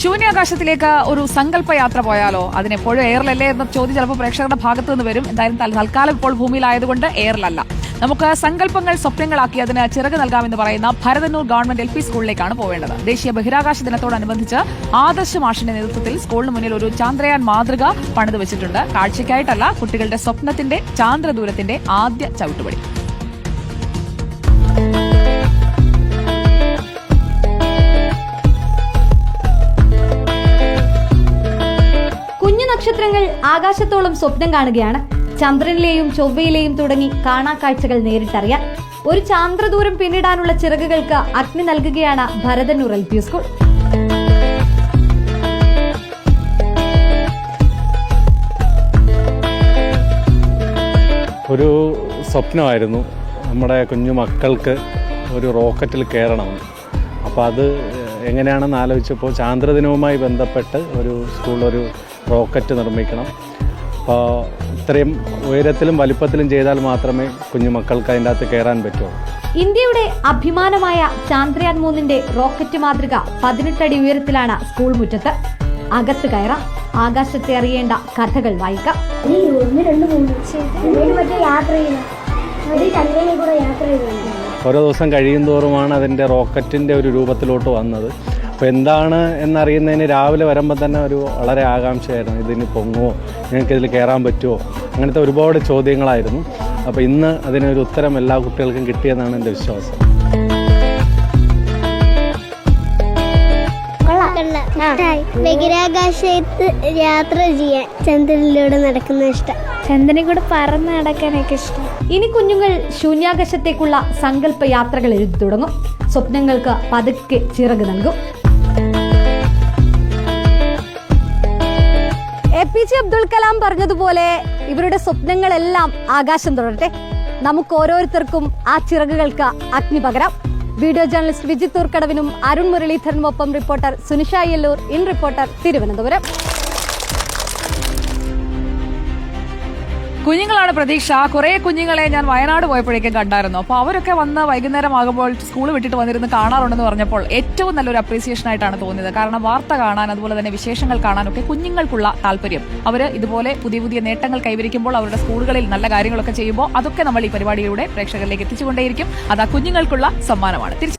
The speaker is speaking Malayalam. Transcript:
ശൂന്യാകാശത്തിലേക്ക് ഒരു സങ്കല്പയാത്ര പോയാലോ? അതിനെപ്പോഴും എയറിലല്ലേ എന്ന ചോദ്യം ചിലപ്പോൾ പ്രേക്ഷകരുടെ ഭാഗത്തു നിന്ന് വരും. എന്തായാലും തൽക്കാലം ഇപ്പോൾ ഭൂമിയിലായതുകൊണ്ട് എയറിലല്ല. നമുക്ക് സങ്കല്പങ്ങൾ സ്വപ്നങ്ങളാക്കി അതിന് ചിറക് നൽകാമെന്ന് പറയുന്ന ഭരതന്നൂർ ഗവൺമെന്റ് LP സ്കൂളിലേക്കാണ് പോവേണ്ടത്. ദേശീയ ബഹിരാകാശ ദിനത്തോടനുബന്ധിച്ച് ആദർശ മാഷിന്റെ നേതൃത്വത്തിൽ സ്കൂളിന് മുന്നിൽ ഒരു ചാന്ദ്രയാൻ മാതൃക പണിത് വെച്ചിട്ടുണ്ട്. കാഴ്ചയ്ക്കായിട്ടല്ല, കുട്ടികളുടെ സ്വപ്നത്തിന്റെ ചാന്ദ്രദൂരത്തിന്റെ ആദ്യ ചവിട്ടുപടി. നക്ഷത്രങ്ങൾ ആകാശത്തോളം സ്വപ്നം കാണുകയാണ്. ചന്ദ്രനിലെയും ചൊവ്വയിലെയും തുടങ്ങി കാണാക്കാഴ്ചകൾ നേരിട്ടറിയാൻ ഒരു ചാന്ദ്രദൂരം പിന്നിടാനുള്ള ചിറകുകൾക്ക് അഗ്നി നൽകുകയാണ് ഭരതന്നൂർ LP സ്കൂൾ. ഒരു സ്വപ്നമായിരുന്നു നമ്മുടെ കുഞ്ഞു മക്കൾക്ക് ഒരു റോക്കറ്റിൽ കയറണമെന്ന്. അപ്പോൾ അത് എങ്ങനെയാണെന്ന് ആലോചിച്ചപ്പോൾ ചാന്ദ്രദിനവുമായി ബന്ധപ്പെട്ട് ഒരു സ്കൂളിലൊരു റോക്കറ്റ് നിർമ്മിക്കണം. അപ്പോൾ ഇത്രയും ഉയരത്തിലും വലിപ്പത്തിലും ചെയ്താൽ മാത്രമേ കുഞ്ഞുമക്കൾക്ക് അതിൻ്റെ അകത്ത് കയറാൻ പറ്റുള്ളൂ. ഇന്ത്യയുടെ അഭിമാനമായ ചാന്ദ്രയാൻ 3ന്റെ റോക്കറ്റ് മാതൃക 18 അടി ഉയരത്തിലാണ് സ്കൂൾ മുറ്റത്ത്. അകത്ത് കയറാം, ആകാശത്തെ അറിയേണ്ട കഥകൾ വായിക്കാം. ഓരോ ദിവസം കഴിയും തോറുമാണ് അതിൻ്റെ റോക്കറ്റിൻ്റെ ഒരു രൂപത്തിലോട്ട് വന്നത്. അപ്പോൾ എന്താണ് എന്നറിയുന്നതിന് രാവിലെ വരുമ്പോൾ തന്നെ ഒരു വളരെ ആകാംക്ഷയായിരുന്നു. ഇതിന് പൊങ്ങുമോ, ഞങ്ങൾക്കിതിൽ കയറാൻ പറ്റുമോ, അങ്ങനത്തെ ഒരുപാട് ചോദ്യങ്ങളായിരുന്നു. അപ്പോൾ ഇന്ന് അതിനൊരു ഉത്തരം എല്ലാ കുട്ടികൾക്കും കിട്ടിയെന്നാണ് എൻ്റെ വിശ്വാസം. ബഹിരാകാശത്ത് യാത്ര ചെയ്യാൻ, ചന്ദ്രനിലൂടെ നടക്കുന്ന ഇഷ്ടം, ചന്ദ്രനെ കൂടെ പറന്ന് നടക്കാനൊക്കെ ഇഷ്ടം. ഇനി കുഞ്ഞുങ്ങൾ ശൂന്യാകാശത്തേക്കുള്ള സങ്കല്പ യാത്രകൾ എഴുതി തുടങ്ങും. സ്വപ്നങ്ങൾക്ക് പതുക്കെ ചിറക് നൽകും. APJ അബ്ദുൽ കലാം പറഞ്ഞതുപോലെ ഇവരുടെ സ്വപ്നങ്ങളെല്ലാം ആകാശം തുടരട്ടെ. നമുക്ക് ഓരോരുത്തർക്കും ആ ചിറകുകൾക്ക് അഗ്നി പകരാം. വീഡിയോ ജേർണലിസ്റ്റ് വിജിത് തൂർക്കടവിനും അരുൺ മുരളീധരനുമൊപ്പം reporter Sunisha Yellur, in reporter, Thiruvananthapuram. കുഞ്ഞുങ്ങളാണ് പ്രതീക്ഷ. കുറെ കുഞ്ഞുങ്ങളെ ഞാൻ വയനാട് പോയപ്പോഴേക്കും കണ്ടായിരുന്നു. അപ്പോൾ അവരൊക്കെ വന്ന് വൈകുന്നേരം ആകുമ്പോൾ സ്കൂൾ വിട്ടിട്ട് വന്നിരുന്ന് കാണാറുണ്ടെന്ന് പറഞ്ഞപ്പോൾ ഏറ്റവും നല്ലൊരു അപ്രീസിയേഷൻ ആയിട്ടാണ് തോന്നിയത്. കാരണം വാർത്ത കാണാൻ, അതുപോലെ തന്നെ വിശേഷങ്ങൾ കാണാനൊക്കെ കുഞ്ഞുങ്ങൾക്കുള്ള താല്പര്യം, അവർ ഇതുപോലെ പുതിയ പുതിയ നേട്ടങ്ങൾ കൈവരിക്കുമ്പോൾ, അവരുടെ സ്കൂളുകളിൽ നല്ല കാര്യങ്ങളൊക്കെ ചെയ്യുമ്പോൾ അതൊക്കെ നമ്മൾ ഈ പരിപാടിയിലൂടെ പ്രേക്ഷകരിലേക്ക് എത്തിച്ചുകൊണ്ടേയിരിക്കും. അത് ആ കുഞ്ഞുങ്ങൾക്കുള്ള സമ്മാനമാണ്.